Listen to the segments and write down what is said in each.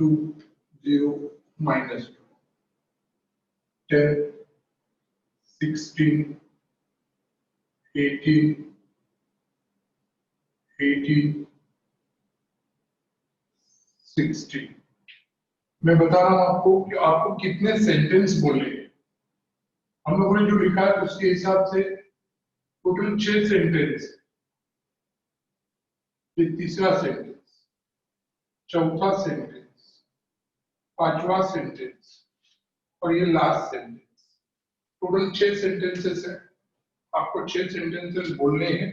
2, 0, minus 2, 10, 16, 18, 18, 16। मैं बता रहा हूं आपको कि आपको कितने सेंटेंस बोलने हैं। हम लोगों ने जो लिखा है उसके हिसाब से टोटल 6 सेंटेंस। ये तीसरा सेंटेंस, चौथा सेंटेंस, पांचवा सेंटेंस और ये लास्ट सेंटेंस। टोटल 6 सेंटेंसेस है। आपको 6 सेंटेंसेस बोलने हैं।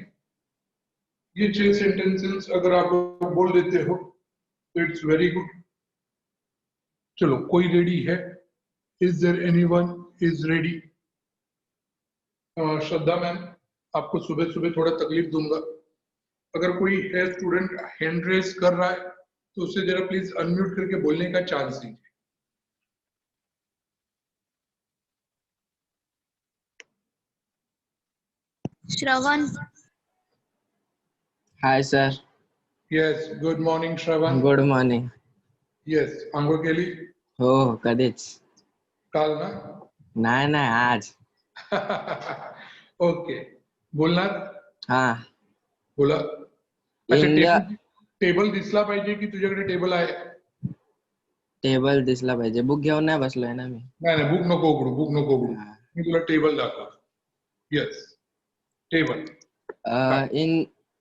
ये 6 सेंटेंसेस अगर आप लोग बोल देते हो तो इट्स वेरी गुड। चलो, कोई रेडी है? Is there anyone is ready? Shraddha ma'am, आपको सुबह सुबह थोड़ा तकलीफ दूंगा। अगर कोई है स्टूडेंट हैंड रेस कर रहा है तो उसे जरा प्लीज अनम्यूट करके बोलने का चांस दीजिए। Shravan. Hi sir. Yes, good morning Shravan. Good morning. Yes, आंघोळ केली? हो, कधीच. काल ना? नाही नाही, आज. ओके, बोलणार? हा. बोला. अच्छा, इन टेबल दिसला पाहिजे की तुझ्याकडे टेबल आहे? टेबल दिसला पाहिजे. बुक घेऊन नाही बसलोय ना मी. नाही नाही, बुक नको उघडू, बुक नको उघडू. मी तुला टेबल दाखवतो. Yes, table.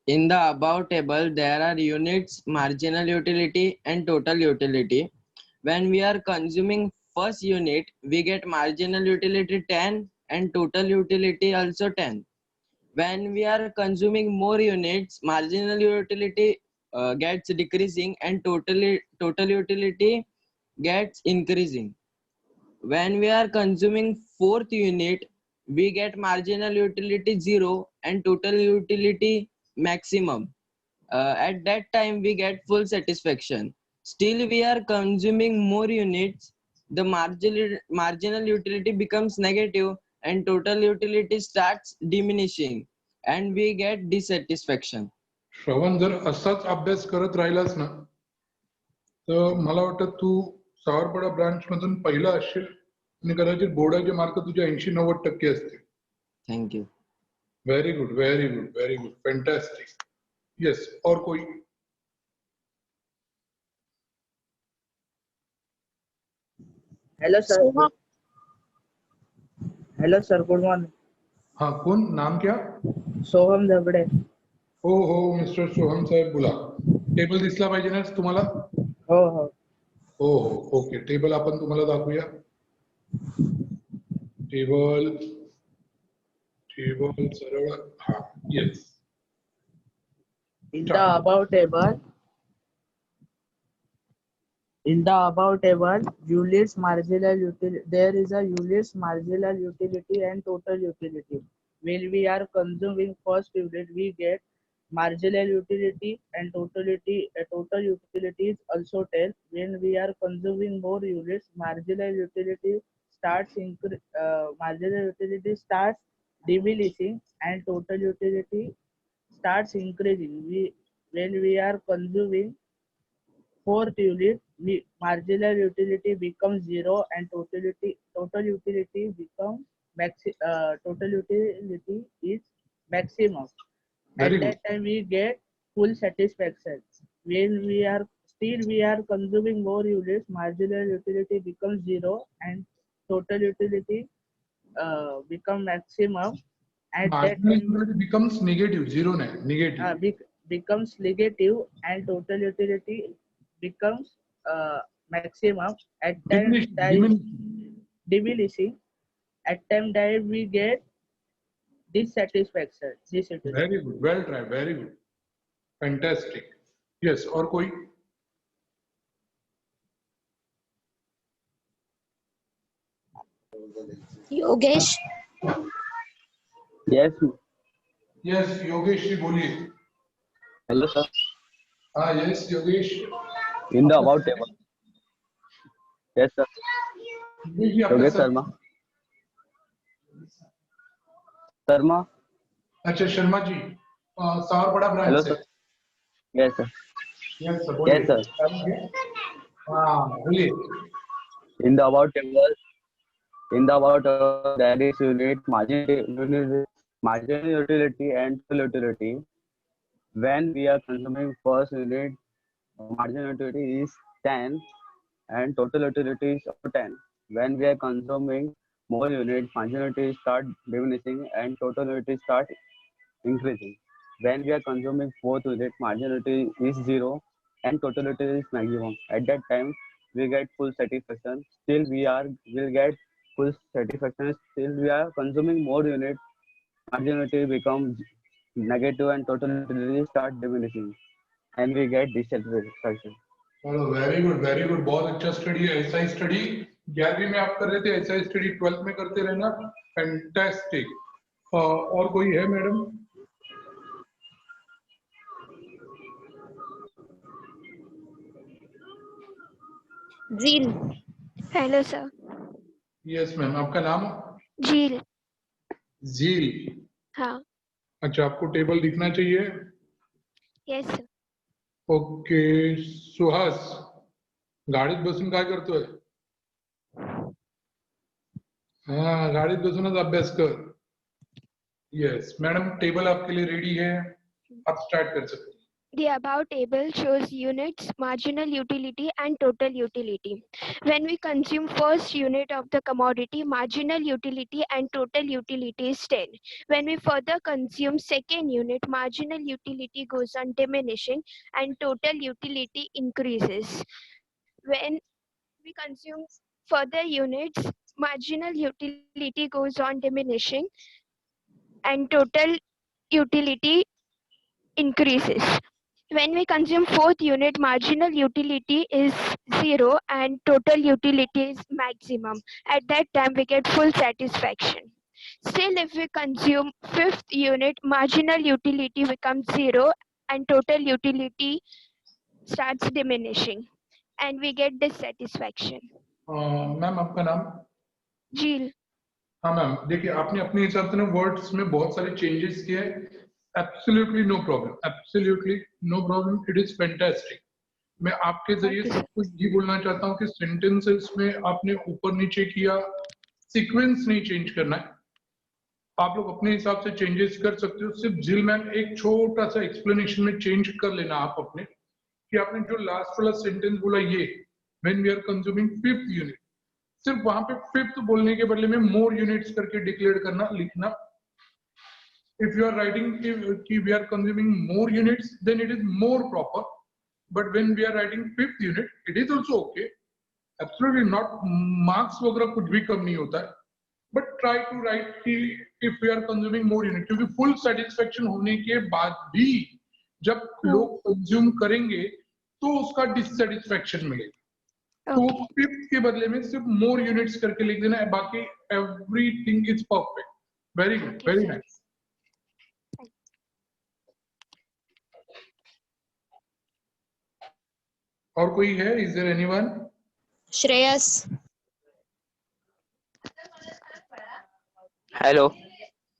In the above table, there are units, marginal utility, and total utility. When we are consuming first unit, we get marginal utility 10 and total utility also 10. When we are consuming more units, marginal utility gets decreasing and total utility gets increasing. When we are consuming fourth unit, we get marginal utility 0 and total utility maximum. At that time we get full satisfaction. Still we are consuming more units, the marginal utility becomes negative and total utility starts diminishing and we get dissatisfaction. श्रवण, जर असाच अभ्यास करत राहिलास ना तर मला वाटतं तू Savarpada branch मधून पहिला असशील आणि कदाचित बोर्डाचे मार्क तुझे 80-90% असतील. Thank you. Very good, very good, very good, fantastic. Yes, और कोई? Hello sir. Hello sir, good morning. हाँ, कौन? नाम क्या? सोहम धबडे. हो, मिस्टर सोहम साहेब बोला. टेबल दिसला पाहिजे ना तुम्हाला? हो हो हो हो, ओके. टेबल आपण तुम्हाला दाखवूया. टेबल टेबल सरळ. हा, yes. In the above table, units marginal utility. There is a units marginal utility and total utility. When we are consuming first unit, we get marginal utility and total utility is also 10. When we are consuming more units, marginal utility starts diminishing and total utility starts increasing. When we are consuming fourth unit, marginal utility becomes 0 and total utility becomes total utility is maximum. Very At that time we get full satisfaction. When we are consuming more units, marginal utility becomes 0 and total utility become maximum. At that marginal time utility becomes negative. 0 नाही, negative. becomes negative and total utility becomes maximum. At time diminishing. At time that we get dissatisfaction. Very good, well tried, very good, fantastic. Yes, और कोई? Yogesh. Yes. Yes, Yogesh ji बोलिए. Hello sir. हाँ, yes Yogesh. In the above table. Yes sir. Yogesh Sharma. Sharma. अच्छा, Sharma ji, सावरपाड़ा branch से. Yes sir. Yes sir, बोलिए. Yes, sir. हाँ बोलिए. In the above table, there is unit marginal utility and total utility. When we are consuming first unit, marginal utility is 10 and total utility is also 10. When we are consuming more units, marginal utility start diminishing and total utility start increasing. When we are consuming fourth unit, marginal utility is 0 and total utility is maximum. At that time, we get full satisfaction. Still, will get full satisfaction. Still, we are consuming more units. Marginal utility becomes negative and total utility start diminishing, and we get dissatisfaction. चलो very good बहुत अच्छा study है. ऐसा ही study 11वीं में आप कर रहे थे, ऐसा ही स्टडी 12th में करते रहना. फैंटास्टिक. और कोई है मैडम? झील. Hello sir. Yes ma'am. आपका नाम? झील. झील. हाँ. अच्छा, आपको टेबल दिखना चाहिए. Yes sir. ओके. सुहास, गाडीत बसून काय करतोय? हाँ, गाडीत बसूनच अभ्यास कर. यस मैडम, टेबल आपके लिए रेडी है, आप स्टार्ट कर सकते हैं. The above table shows units, marginal utility and total utility. When we consume first unit of the commodity, marginal utility and total utility is 10. When we further consume second unit, marginal utility goes on diminishing and total utility increases. When we consume further units, marginal utility goes on diminishing and total utility increases. When we consume fourth unit, marginal utility is 0 and total utility is maximum. At that time, we get full satisfaction. Still, if we consume fifth unit, marginal utility becomes 0 and total utility starts diminishing and we get dissatisfaction. Ma'am आपका नाम? Jeel. हाँ ma'am, देखिए आपने अपने हिसाब से ना words में बहुत सारे चेंजेस किए हैं. Absolutely no problem, absolutely no problem. It is fantastic. मैं आपके जरिए Okay, सब कुछ ये बोलना चाहता हूँ कि सेंटेंसेस में आपने ऊपर नीचे किया, सीक्वेंस नहीं चेंज करना है. आप लोग अपने हिसाब से चेंजेस कर सकते हो. सिर्फ जिल मैम एक छोटा सा एक्सप्लेनेशन में चेंज कर लेना आप अपने, कि आपने जो लास्ट वाला सेंटेंस बोला ये when we are consuming fifth unit, सिर्फ वहां पे फिफ्थ बोलने के बदले में मोर यूनिट्स करके डिक्लेयर करना, लिखना. इफ यू आर राइटिंग कि we are consuming more units then it is more proper, but when we are writing fifth unit it is also okay. Absolutely not. Marks वगैरह कुछ भी कम नहीं होता है, बट ट्राई टू राइट कि if we are consuming more unit, क्योंकि full satisfaction होने के बाद भी जब लोग कंज्यूम करेंगे तो उसका डिससेटिस्फेक्शन मिलेगा. तो फिफ्थ के बदले में सिर्फ मोर यूनिट्स करके लिख देना है, बाकी everything is perfect. Very good, very nice. और कोई है? Is there anyone? Shreyas. Hello.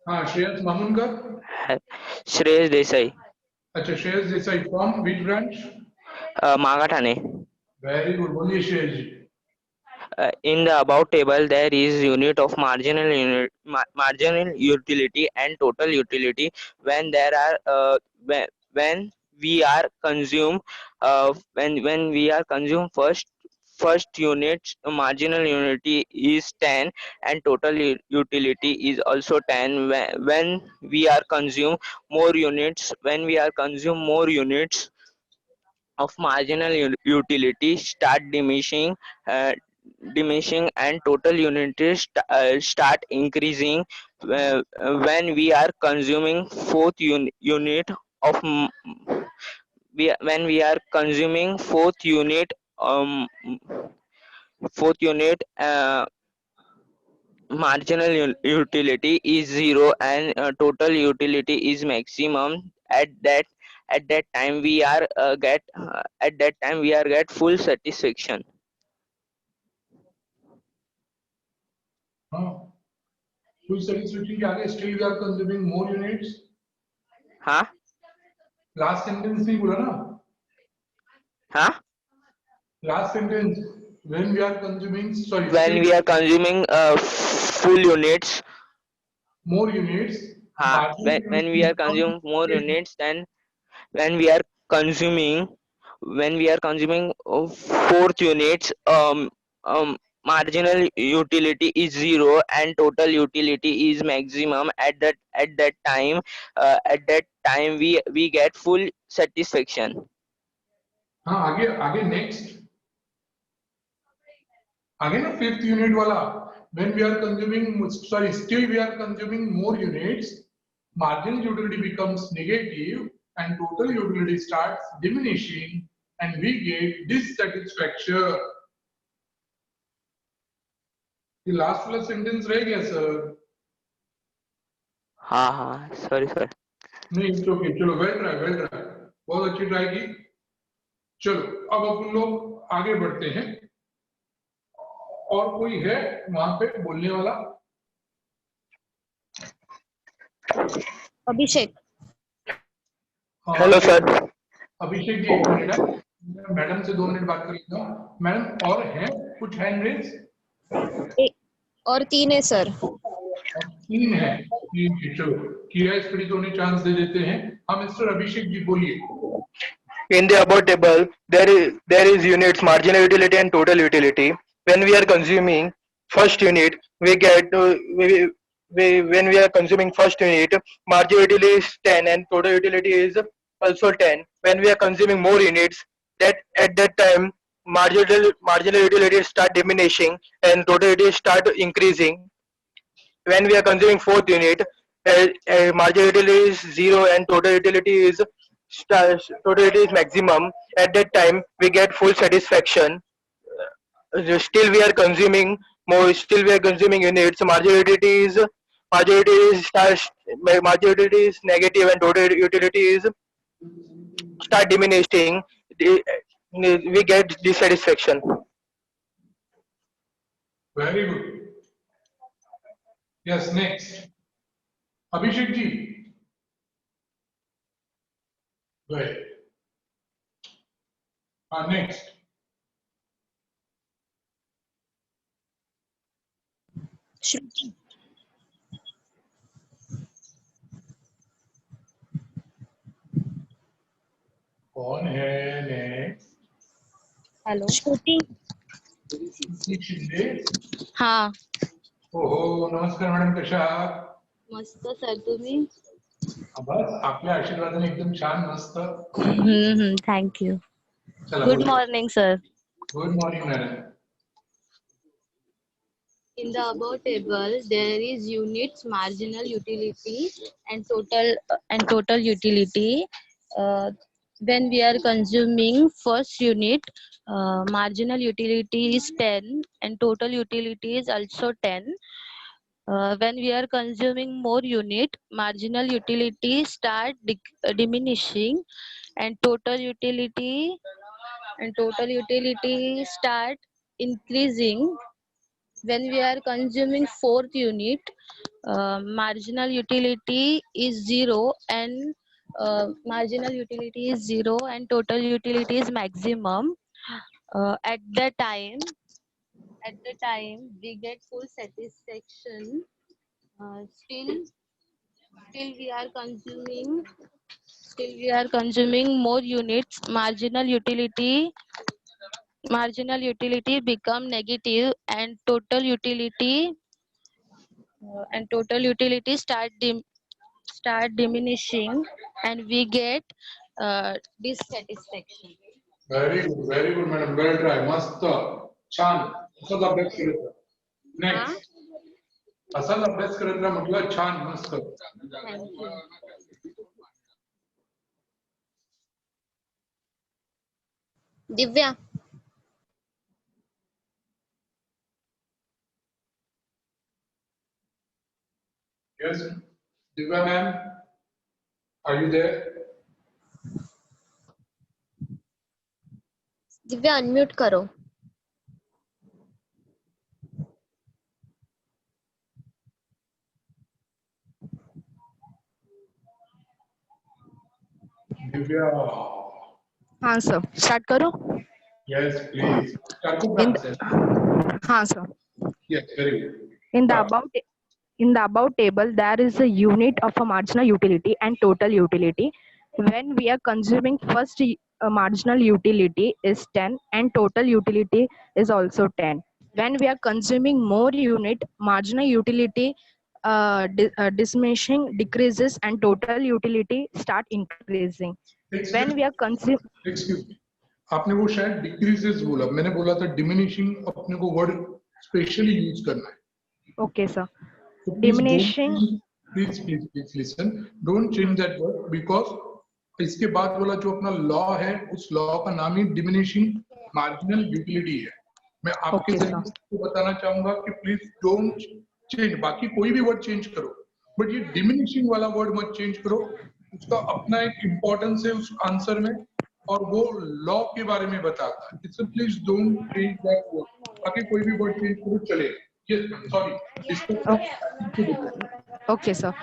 हाँ, श्रेयस मामूनकर. श्रेयस देसाई. अच्छा, Shreyas Desai from which branch? Magathane. Very good. बोलिए Shreyas ji. In the above table, there is unit of marginal utility and total utility. When there are when we are consume when we are consume first unit, marginal unity is 10 and total utility is also 10. When we are consume more units, of marginal utility start diminishing and total unity start increasing. When we are consuming fourth unit of when we are consuming fourth unit, marginal utility is 0 and total utility is maximum. At that time we are get full satisfaction. हाँ, full satisfaction के आगे still we are consuming more units. हाँ last sentence नहीं बोला ना? हाँ Last sentence. When we are consuming, sorry, when still we are consuming full units, more units, marginal when unity we are becomes consuming more negative. units, then when we are consuming fourth units, marginal utility is zero and total utility is maximum. At that time we get full satisfaction. हाँ आगे आगे next. आगे ना fifth unit वाला. When we are consuming, sorry, still we are consuming more units, marginal utility becomes negative and total utility starts diminishing and we get dissatisfaction. The last वाला sentence रह गया sir. हाँ, sorry sir. नहीं it's okay. चलो well try. बहुत अच्छी try की. चलो अब अपन लोग आगे बढ़ते हैं. और कोई है वहां पे बोलने वाला? अभिषेक. हाँ, hello sir. Abhishek ji 1 minute है. मैडम से 2 मिनट बात कर लेता हूँ. मैडम और हैं कुछ हैंड रेज? और 3 है सर. 3 है. ठीक है चलो किया स्पीड तो उन्हें चांस दे देते हैं. हम मिस्टर अभिषेक जी बोलिए. In the above table, there is units marginal utility and total utility. When we are consuming first unit, we get when we are consuming first unit, marginal utility is 10 and total utility is also 10. When we are consuming more units, that at that time marginal utility start diminishing and total utility start increasing. When we are consuming fourth unit, marginal utility is zero and total utility is total utility is maximum. At that time, we get full satisfaction. Still, we are consuming more. Still, we are consuming units. Marginal utility is negative and total utility is start diminishing. We get dissatisfaction. Very good. Yes next. Abhishek ji गए. हाँ next. श्रुति. कौन है next? Hello. श्रुति. शिंदे. हाँ. ओहो नमस्कार madam, कशा आहात? मस्त सर. तुम्ही? बस आपल्या आशीर्वादाने एकदम छान मस्त. थँक्यू. चला गुड बोला. Morning sir. Good morning madam. In the above table, there is units, marginal utility, and total utility. When we are consuming first unit, marginal utility is 10 and total utility is also 10. When we are consuming more unit, marginal utility start diminishing and total utility start increasing. When we are consuming fourth unit, marginal utility is zero and total utility is maximum. At the time we get full satisfaction. Still we are consuming more units, marginal utility become negative and total utility start diminishing and we get dissatisfaction. Very good madam. Well try. मस्त छान. असाच अभ्यास करत राहा. Next. असाच अभ्यास करत राहा म्हटलं. छान मस्त. Divya. Yes, Divya ma'am, are you there? Divya unmute करो. Divya. हाँ सर. स्टार्ट करो. Yes, please. In Karpuk sir. हाँ sir. Yes, very good. In the Start. above table, there is a unit of a marginal utility and total utility. When we are consuming first marginal utility is 10 and total utility is also 10. When we are consuming more unit, marginal utility diminishing decreases and total utility start increasing. When we are consuming, Excuse me. आपने वो शायद decreases बोला, मैंने बोला था diminishing, अपने को word specially use करना है. okay sir, So diminishing, please listen. Don't change that word because इसके बाद वाला जो अपना लॉ है, उस लॉ का नाम ही डिमिनिशिंग मार्जिनल यूटिलिटी है. मैं आपके Okay, जरिए को बताना चाहूंगा कि प्लीज डोंट चेंज. बाकी कोई भी वर्ड चेंज करो, बट ये डिमिनिशिंग वाला वर्ड मत चेंज करो. उसका अपना एक इम्पोर्टेंस है उस आंसर में, और वो लॉ के बारे में बताता है. इससे please don't change that word. बाकी कोई भी वर्ड चेंज करो चलेगा. Yes, sorry. okay sir.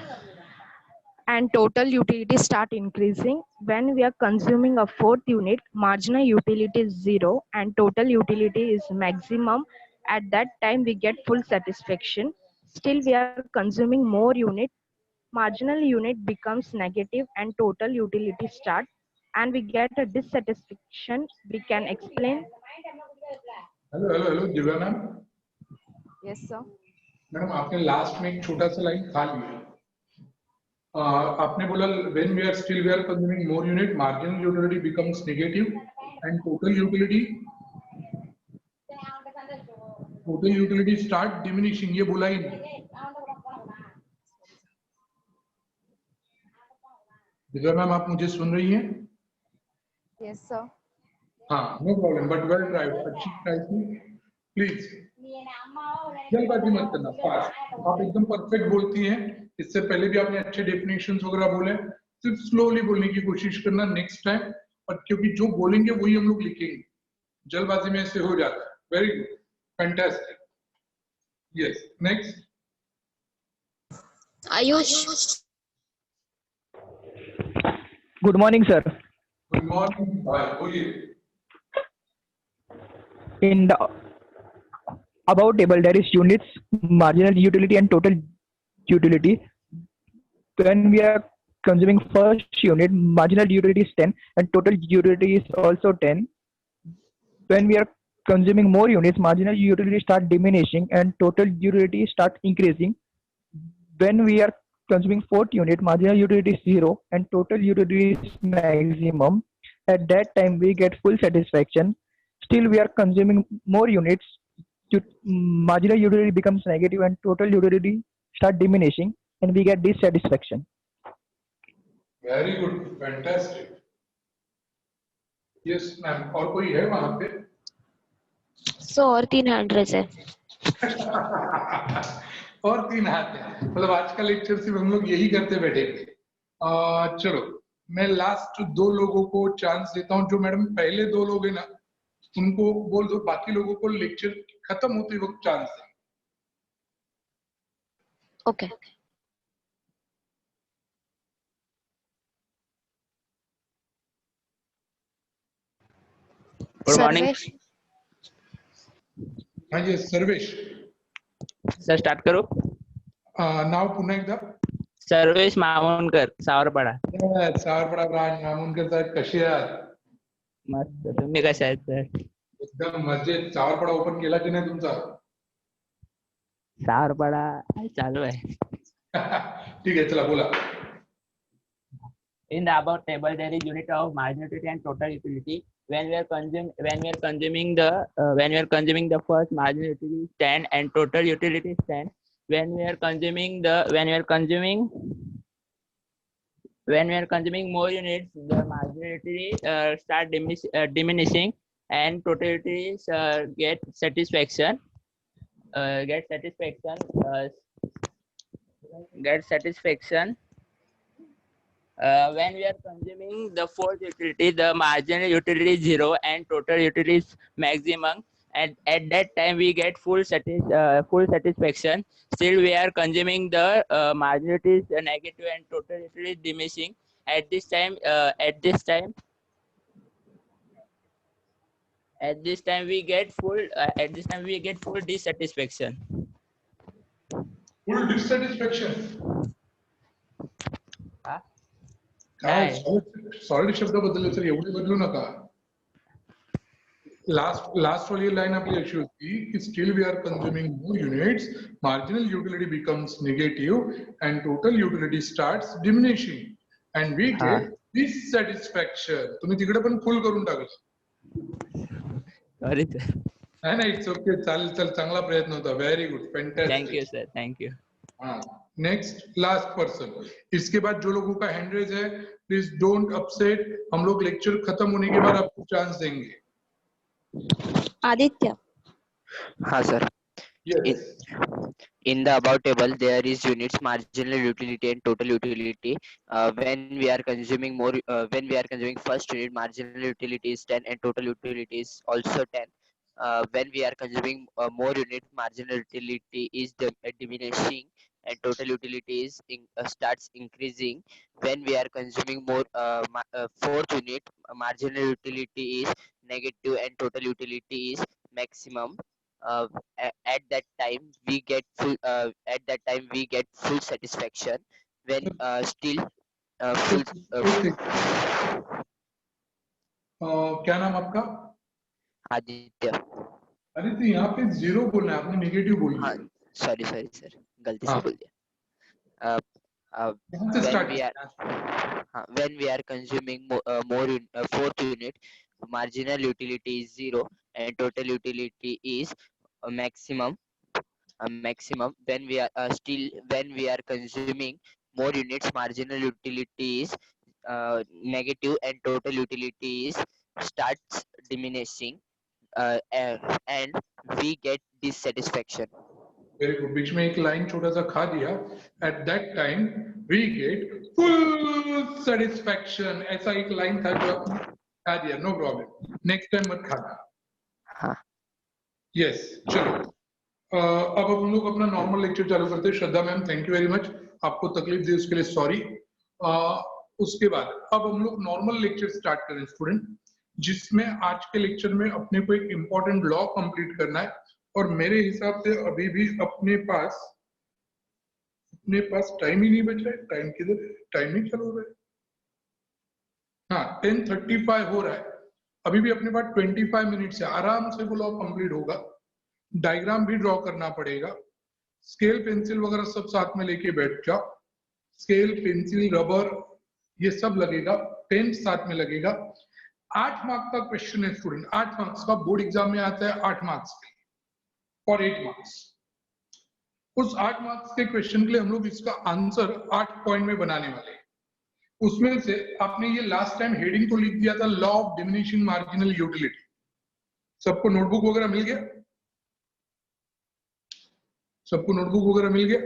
And total utility start increasing when we are consuming a fourth unit. Marginal utility is 0 and total utility is maximum. At that time we get full satisfaction. Still we are consuming more unit, marginal unit becomes negative and total utility start, and we get a dissatisfaction. We can explain. Hello Divya ma'am. Yes sir. Madam आपने last में एक छोटा सा line खा लिया. आपने बोला when we are consuming more unit, marginal utility becomes negative and total utility start diminishing. ये बोला ही नहीं. दिव्या मैम आप मुझे सुन रही हैं? Yes sir. हाँ, no problem, but well try. अच्छी ट्राई थी. प्लीज जल्दबाजी मत करना, फास्ट. आप एकदम परफेक्ट बोलती हैं. इससे पहले भी आपने अच्छे डेफिनेशंस वगैरह बोले. सिर्फ स्लोली बोलने की कोशिश करना नेक्स्ट टाइम, और क्योंकि जो बोलेंगे वही हम लोग लिखेंगे. जल्दबाजी में ऐसे हो जाता है. Very good, fantastic. Yes, next. Ayush. Good morning, sir. Good morning. बोलिए. In the above table, there is units, marginal utility, and total utility. When we are consuming first unit, marginal utility is 10, and total utility is also 10. When we are consuming more units, marginal utility start diminishing, and total utility start increasing. When we are consuming fourth unit, marginal utility is 0, and total utility is maximum. At that time, we get full satisfaction. Still, we are consuming more units. Marginal utility becomes negative and total utility start diminishing, and we get dissatisfaction. Very good, fantastic. Yes ma'am, और कोई है वहां पे? So और 3 हैंड्रेस है. और 3 हाथ है. मतलब आज का लेक्चर सिर्फ हम लोग यही करते बैठेंगे. चलो, मैं लास्ट 2 लोगों को चांस देता हूं. जो मैडम पहले 2 लोग हैं ना, उनको बोल दो, बाकी लोगों को लेक्चर खत्म होते वक्त चांस दें. Okay. Good morning. सर्वेश. हाँ जी सर्वेश. सर स्टार्ट करू. नाव पुन्हा एकदा. सर्वेश मामोनकर, सावरपाडा. सावरपाडा ब्रांच. मामुनकर साहेब कसे आहात? मस्त. तुम्ही कसे आहेत सर? एकदम मजेत. सावरपाडा ओपन केला की नाही तुमचा? सावरपाडा चालू आहे. ठीक आहे, चला बोला. In the above table, there is unit of marginal utility and total utility. When we are consuming the first marginal utility is 10 and total utility is 10. When we are consuming more units, the marginal utility start diminishing and total utilities get satisfaction. When we are consuming the fourth utility, the marginal utility is 0 and total utility is maximum. And at that time, we get full satisfaction. Still, we are consuming the marginal utility is negative and total utility is diminishing. At this time, At this time we get full dissatisfaction. Full dissatisfaction. हा? काय नाही. Solid शब्द बदलले तर एवढे बदलू नका. Last वाली लाइन आपली अशी होती की still we are consuming more units, marginal utility becomes negative and total utility starts diminishing and we हा. Get dissatisfaction. तुम्ही तिकडे पण फुल करून टाकलं. Sorry sir. नाही नाही, इट्स ओके. चालेल, चल, चांगला प्रयत्न होता. Very good, fantastic. Thank you sir, thank you. हाँ, नेक्स्ट लास्ट पर्सन. इसके बाद जो लोगों का हैंड रेज है, प्लीज डोंट अपसेट. हम लोग लेक्चर खत्म होने के बाद आपको चांस देंगे. आदित्य. हाँ sir. Yes. In the above table, there is units, marginal utility and total utility. When we are consuming first unit, marginal utility is 10 and total utility is also 10. When we are consuming more unit, marginal utility is diminishing and total utility is starts increasing. When we are consuming more fourth unit, marginal utility is negative and total utility is maximum. At that time we get full satisfaction. When still full क्या नाम आपका? आदित्य. अरे तो यहाँ पे zero बोलना है, आपने नेगेटिव बोल दिया. हाँ, सॉरी सर, गलती से हाँ. बोल दिया. कहाँ से start? when we are consuming fourth unit, marginal utility is 0 and total utility is maximum. When we are consuming more units, marginal utility is negative and total utility is starts diminishing, and we get dissatisfaction. Very good. बीच में एक line छोटा सा खा दिया. At that time we get full satisfaction. ऐसा एक line था जो आपने खा दिया. नो प्रॉब्लम, नेक्स्ट टाइम मत खाना. हाँ. यस, चलो. अब हम लोग अपना नॉर्मल लेक्चर चालू करते हैं. Shraddha ma'am, thank you very much. आपको तकलीफ दी उसके लिए सॉरी. उसके बाद अब हम लोग नॉर्मल लेक्चर स्टार्ट करें स्टूडेंट, जिसमें आज के लेक्चर में अपने को एक इंपॉर्टेंट लॉ कंप्लीट करना है. और मेरे हिसाब से अभी भी अपने पास टाइम ही नहीं बच रहा है. टाइम किधर है? टाइम नहीं चालू हो रहा है. हाँ, 10:35 हो रहा है. अभी भी अपने पास 25 मिनट से आराम से वो लॉ कंप्लीट होगा. डायग्राम भी ड्रॉ करना पड़ेगा. स्केल पेंसिल वगैरह सब साथ में लेके बैठ जाओ. स्केल पेंसिल रबर ये सब लगेगा. पेन साथ में लगेगा. 8 मार्क्स का क्वेश्चन है स्टूडेंट. 8 मार्क्स का बोर्ड एग्जाम में आता है. 8 मार्क्स और 8 मार्क्स. उस 8 मार्क्स के क्वेश्चन के लिए हम लोग इसका आंसर 8 पॉइंट में बनाने वाले हैं. उसमें से आपने ये लास्ट टाइम हेडिंग तो लिख दिया था, law of diminishing marginal utility. सबको नोटबुक वगैरह मिल गया? सबको नोटबुक वगैरह मिल गया?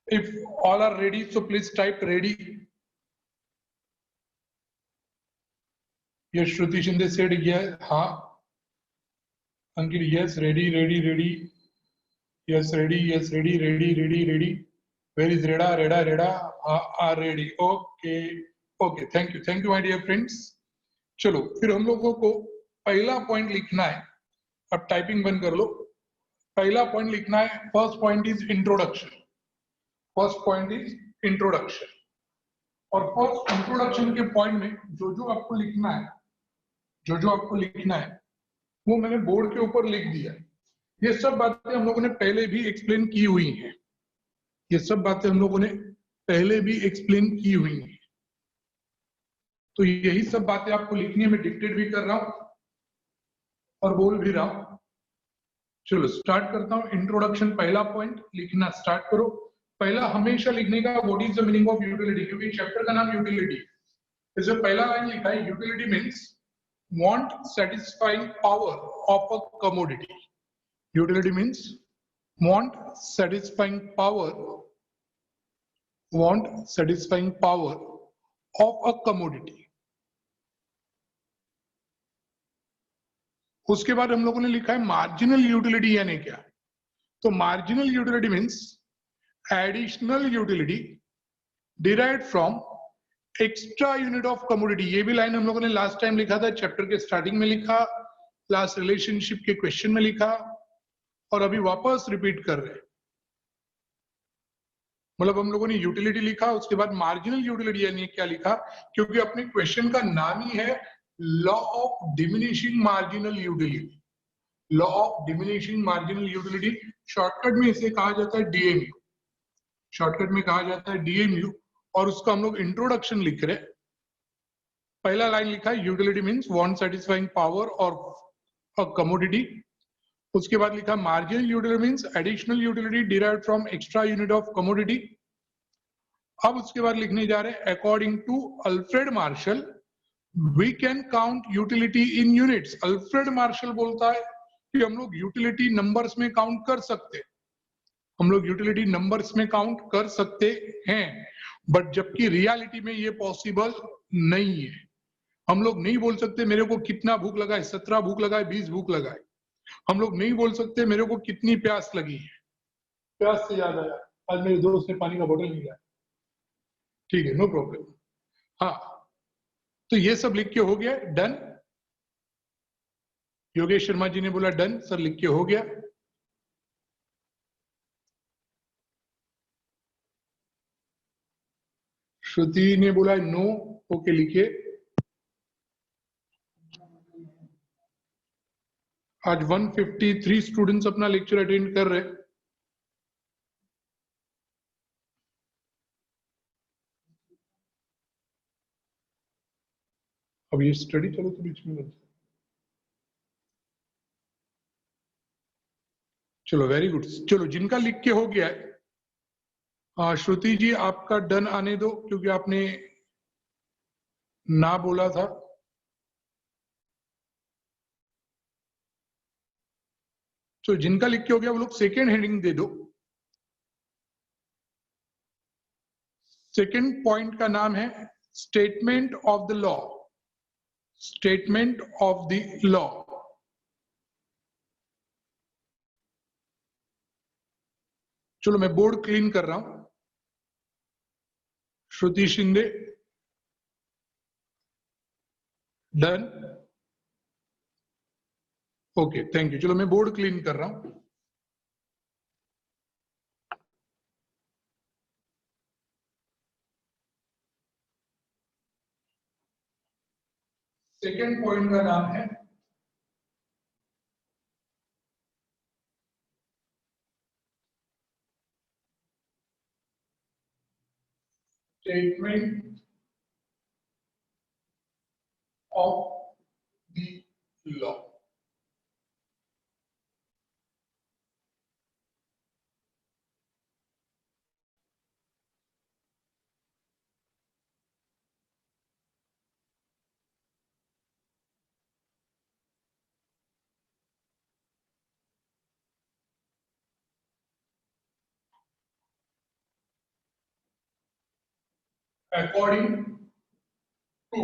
If all are ready so please type ready. ये श्रुति शिंदे सेड हाँ. Ankit, yes, ready. Yes, ready. Where is Reda? Ready. Okay. Thank you, my dear friends. चलो, फिर हम लोगों को पहला पॉइंट लिखना है. अब टाइपिंग बंद कर लो. पहला पॉइंट लिखना है. First point is introduction. और फर्स्ट इंट्रोडक्शन के पॉइंट में जो आपको लिखना है वो मैंने बोर्ड के ऊपर लिख दिया. ये सब बातें हम लोगों ने पहले भी एक्सप्लेन की हुई हैं. तो यही सब बातें आपको लिखनी है. मैं डिक्टेट भी कर रहा हूं और बोल भी रहा हूं. चलो स्टार्ट करता हूं. इंट्रोडक्शन पहला पॉइंट लिखना स्टार्ट करो. पहला हमेशा लिखने का what is the meaning of utility, क्योंकि चैप्टर का नाम यूटिलिटी. इसमें पहला लाइन लिखा है utility means want satisfying power of a commodity. Utility means want satisfying power of a commodity. उसके बाद हम लोगों ने लिखा है मार्जिनल यूटिलिटी यानी क्या. तो marginal utility means additional utility derived from extra unit of commodity, ये भी लाइन हम लोगों ने लास्ट टाइम लिखा था, चैप्टर के स्टार्टिंग में लिखा, लास्ट रिलेशनशिप के क्वेश्चन में लिखा और अभी वापस रिपीट कर रहे हैं। मतलब हम लोगों ने यूटिलिटी लिखा, उसके बाद मार्जिनल यूटिलिटी यानी क्या लिखा, क्योंकि अपने क्वेश्चन का नाम ही है law of diminishing marginal utility. Law of diminishing marginal utility shortcut में इसे कहा जाता है डीएमयू, शॉर्टकट में कहा जाता है डीएमयू, और उसका हम लोग इंट्रोडक्शन लिख रहे हैं। पहला लाइन लिखा है utility means want satisfying power और अ कमोडिटी। उसके बाद लिखा marginal utility means additional utility derived from extra unit of commodity. अब उसके बाद लिखने जा रहे हैं according to Alfred Marshall we can count utility in units. Alfred Marshall बोलता है कि हम लोग यूटिलिटी नंबर्स में काउंट कर सकते हैं, हम लोग यूटिलिटी नंबर्स में काउंट कर सकते हैं, बट जबकि रियलिटी में ये पॉसिबल नहीं है। हम लोग नहीं बोल सकते मेरे को कितना भूख लगा है, 17 भूख लगा है, 20 भूख लगा है। हम लोग नहीं बोल सकते मेरे को कितनी प्यास लगी है, प्यास से याद आया आज मेरे दोस्त ने पानी का बोतल नहीं लाया, ठीक है नो प्रॉब्लम। हाँ तो ये सब लिख के हो गया, डन। योगेश शर्मा जी ने बोला डन सर, लिख के हो गया। श्रुति ने बोला नो, ओके लिखिए। आज 153 स्टूडेंट्स अपना लेक्चर अटेंड कर रहे हैं। अब ये स्टडी चलो तो बीच में बनता। चलो वेरी गुड, चलो जिनका लिख के हो गया है, श्रुति जी आपका डन आने दो क्योंकि आपने ना बोला था। तो जिनका लिख के हो गया वो लोग सेकेंड हेडिंग दे दो। सेकेंड पॉइंट का नाम है statement of the law, statement of the law. चलो मैं बोर्ड क्लीन कर रहा हूं। Shruti Shinde done, okay thank you. चलो मैं बोर्ड क्लीन कर रहा हूं। सेकेंड पॉइंट का नाम है statement of the law. According to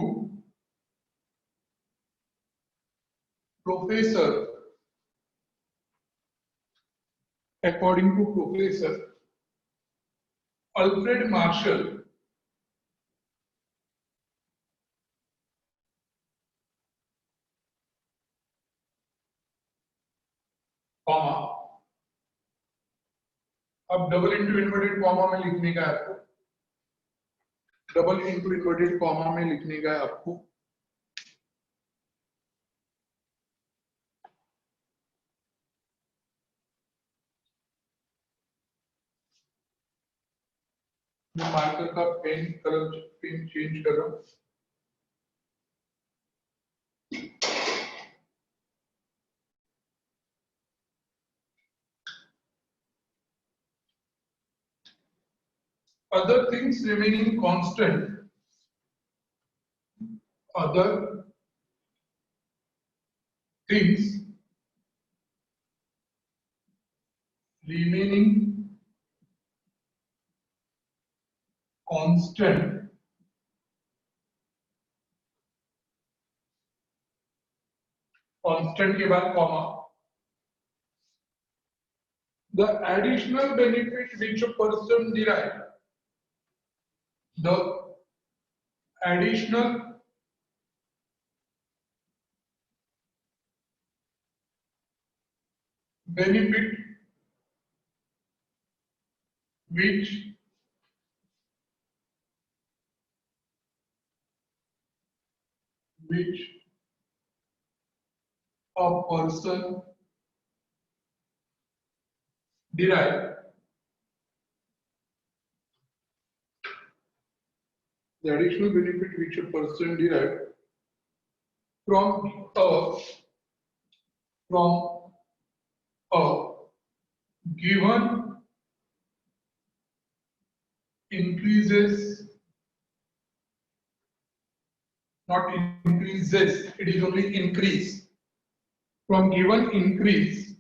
Professor Alfred Marshall, comma, अब डबल इंटू इन्वर्टेड कॉमा में लिखने का है आपको, डबल इंटू इन्वर्टेड कॉमा में लिखने का है आपको। मैं मार्कर का पेन कलर पेन चेंज कर रहा हूं। Other things remaining constant, other things remaining constant constant के बाद comma, the additional benefit which a person derive, the additional benefit which a person derive the additional benefit which a person derive from a given increases, not increases, it is only increase, from given increase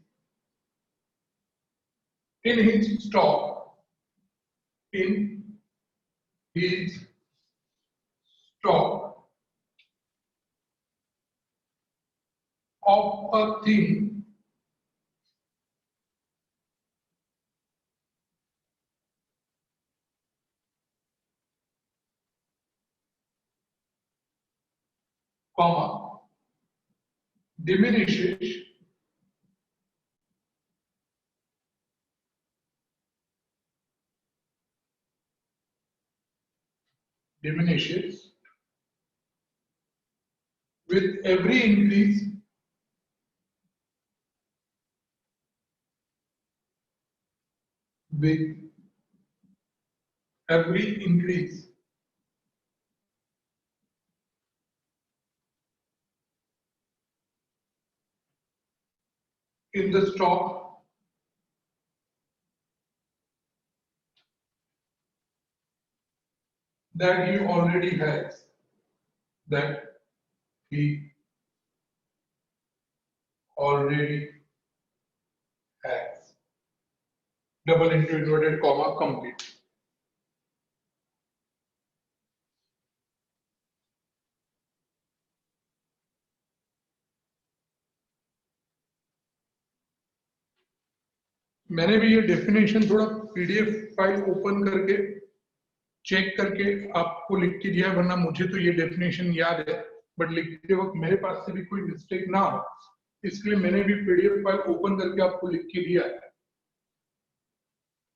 in his stock, in his stock of a thing comma diminishes with every increase in the stock that he already has, double into inverted comma complete. मैंने भी ये definition थोड़ा PDF file open करके check करके आपको लिख के दिया है, वरना मुझे तो ये डेफिनेशन याद है बट लिखते वक्त मेरे पास से भी कोई मिस्टेक ना हो, इसलिए मैंने भी पीडीएफ फाइल ओपन करके आपको लिख के दिया है।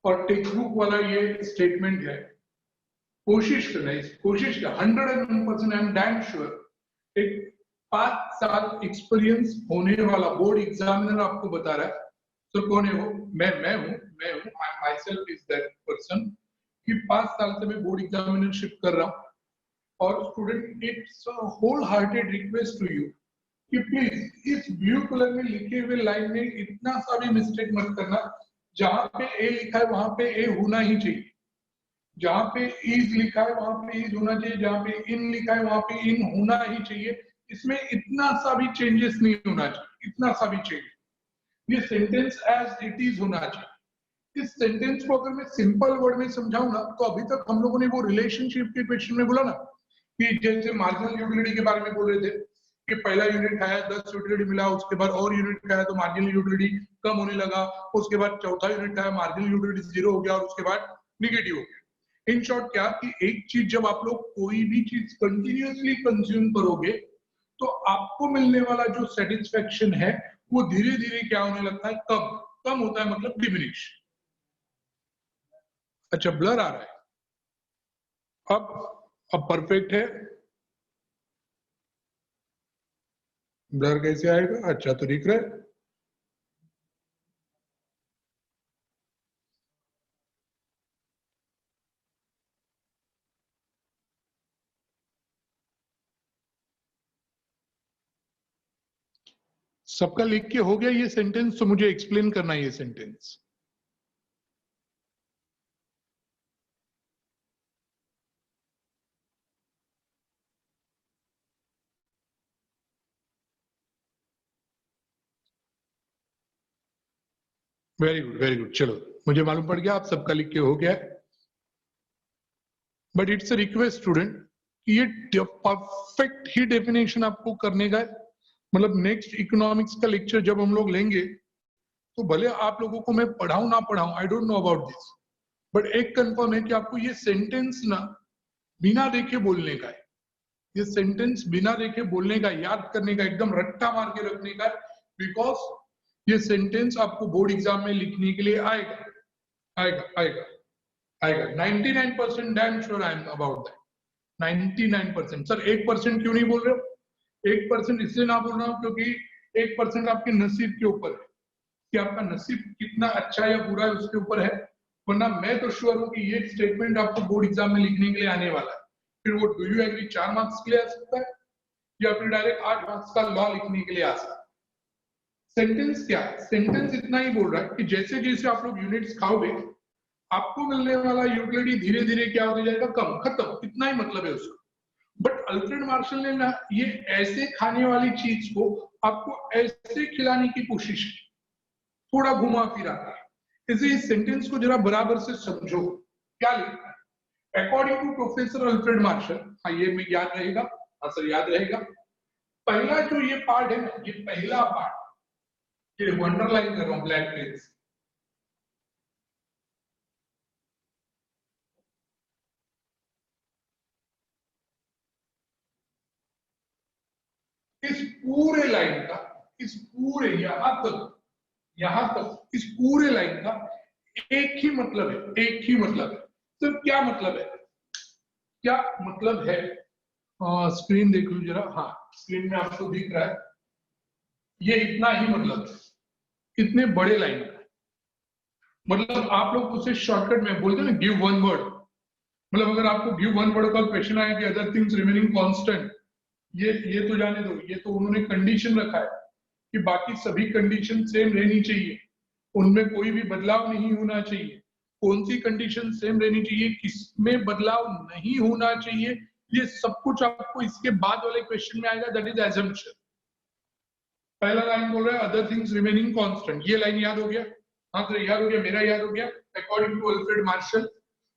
और टेक्स्ट बुक वाला ये स्टेटमेंट है, कोशिश करना, 101% आई एम डैम श्योर एक 5 साल एक्सपीरियंस होने वाला बोर्ड एग्जामिनर आपको बता रहा है, तो कौन है वो? मैं हूँ, I myself is that person कि 5 साल से मैं बोर्ड एग्जामिनरशिप कर रहा हूँ। और student, it's whole hearted request to you कि प्लीज इस ब्लू कलर में लिखे हुए लाइन में इतना सा भी मिस्टेक मत करना, जहां पे ए लिखा है वहां पे ए होना ही चाहिए, जहां पे इज लिखा है वहां पे इज होना चाहिए, जहां पे इन लिखा है वहां पे इन होना ही चाहिए, इसमें इतना सा भी चेंजेस नहीं होना चाहिए, इतना सा भी चेंज। ये सेंटेंस एज इट इज होना चाहिए। इस सेंटेंस को अगर मैं सिंपल वर्ड में समझाऊं ना, तो अभी तक हम लोगों ने वो रिलेशनशिप के क्वेश्चन में बोला ना कि जैसे मार्जिनल यूटिलिटी के बारे में बोल रहे थे कि पहला यूनिट खाया 10 यूटिलिटी मिला, उसके बाद और यूनिट खाया तो मार्जिनल यूटिलिटी कम होने लगा, उसके बाद चौथा यूनिट खाया मार्जिनल यूटिलिटी 0 हो गया और उसके बाद निगेटिव हो गया। इन शॉर्ट क्या कि एक चीज जब आप लोग कोई भी चीज कंटिन्यूअसली कंज्यूम करोगे तो आपको मिलने वाला जो सेटिस्फेक्शन है वो धीरे धीरे क्या होने लगता है, कम होता है, मतलब डिमिनिश। अच्छा, ब्लर आ रहा है, अब परफेक्ट है। ब्लर कैसे आएगा? अच्छा तो दिख रहा है। सबका लिख के हो गया ये सेंटेंस, तो मुझे एक्सप्लेन करना है ये sentence. Very good, very good. चलो, मुझे मालूम पड़ गया आप सबका लिख के हो गया। But it's a request student, ये परफेक्ट ही डेफिनेशन आपको करने का है। मतलब नेक्स्ट इकोनॉमिक्स का लेक्चर जब हम लोग लेंगे तो भले आप लोगों को मैं पढ़ाऊं ना पढ़ाऊं, I don't know about this, but एक कंफर्म है कि आपको ये सेंटेंस ना बिना देखे बोलने का है। ये सेंटेंस बिना देखे बोलने का, याद करने का, एकदम रट्टा मार के रखने का, बिकॉज ये सेंटेंस आपको बोर्ड एग्जाम में लिखने के लिए आएगा आएगा आएगा आएगा। 99% damn sure I am about that. 99%। Sir 1% क्यों नहीं बोल रहे हो? 1% इसलिए ना बोल रहा हूं क्योंकि 1% आपके नसीब के ऊपर है कि आपका नसीब कितना अच्छा या बुरा है, उसके ऊपर है। वरना मैं तो श्योर हूं कि ये स्टेटमेंट आपको बोर्ड एग्जाम में लिखने के लिए आने वाला है। फिर वो डू यू एग्री 4 मार्क्स के लिए आ सकता है या फिर डायरेक्ट 8 मार्क्स का लॉ लिखने के लिए आ सकता है। सेंटेंस क्या है? सेंटेंस इतना ही बोल रहा है कि जैसे जैसे आप लोग यूनिट्स खाओगे आपको मिलने वाला यूटिलिटी धीरे धीरे क्या होते जाएगा, कम, खत्म, इतना ही मतलब है उसका। बट अल्फ्रेड मार्शल ने ना ये ऐसे खाने वाली चीज को आपको ऐसे खिलाने की कोशिश की, थोड़ा घुमा फिरा। इसे इस सेंटेंस को जरा बराबर से समझो। क्या लिखा है? According to professor Alfred Marshall. हाँ ये में याद रहेगा, हाँ सर याद रहेगा। पहला जो ये पार्ट है ना, ये पहला पार्ट, ये अंडरलाइन कर रहा हूं ब्लैक पेन से। इस पूरे लाइन का, इस पूरे यहां तक इस पूरे लाइन का एक ही मतलब है, एक ही मतलब है। सिर्फ क्या मतलब है? क्या मतलब है? स्क्रीन देख लो जरा। हाँ स्क्रीन में आपको दिख रहा है, ये इतना ही मतलब है, इतने बड़े लाइन का। मतलब आप लोग उसे शॉर्टकट में बोलते हैं ना, गिव वन वर्ड। मतलब अगर आपको गिव वन वर्ड का क्वेश्चन आया कि अदर थिंग्स रिमेनिंग कांस्टेंट, ये तो जाने दो, ये तो उन्होंने कंडीशन रखा है कि बाकी सभी कंडीशन सेम रहनी चाहिए, उनमें कोई भी बदलाव नहीं होना चाहिए। कौन सी कंडीशन सेम रहनी चाहिए, किसमें बदलाव नहीं होना चाहिए, ये सब कुछ आपको इसके बाद वाले क्वेश्चन में आएगा। That is assumption. पहला लाइन बोल रहा है अदर थिंग्स रिमेनिंग कांस्टेंट, ये लाइन याद हो गया? हाँ सर याद हो गया, मेरा याद हो गया। According to Alfred Marshall,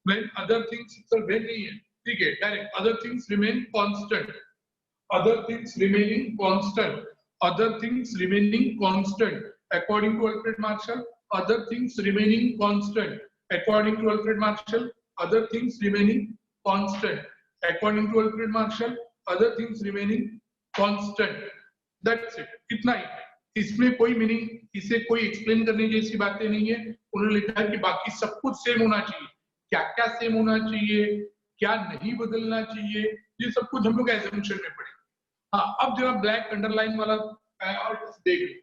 when other things, sir when नहीं है, ठीक है, direct other things remain constant, other things remaining constant, other things remaining constant, according to Alfred Marshall, other things remaining constant, according to Alfred Marshall, other things remaining constant, according to Alfred Marshall, other things remaining constant. That's it. इतना ही है, इसमें कोई meaning, इसे कोई explain करने जैसी बातें नहीं है। उन्होंने लिखा है कि बाकी सब कुछ सेम होना चाहिए। क्या क्या सेम होना चाहिए, क्या नहीं बदलना चाहिए, ये सब कुछ हम लोग एजम्पशन में पढ़े। हाँ अब जरा ब्लैक अंडरलाइन वाला देख लो।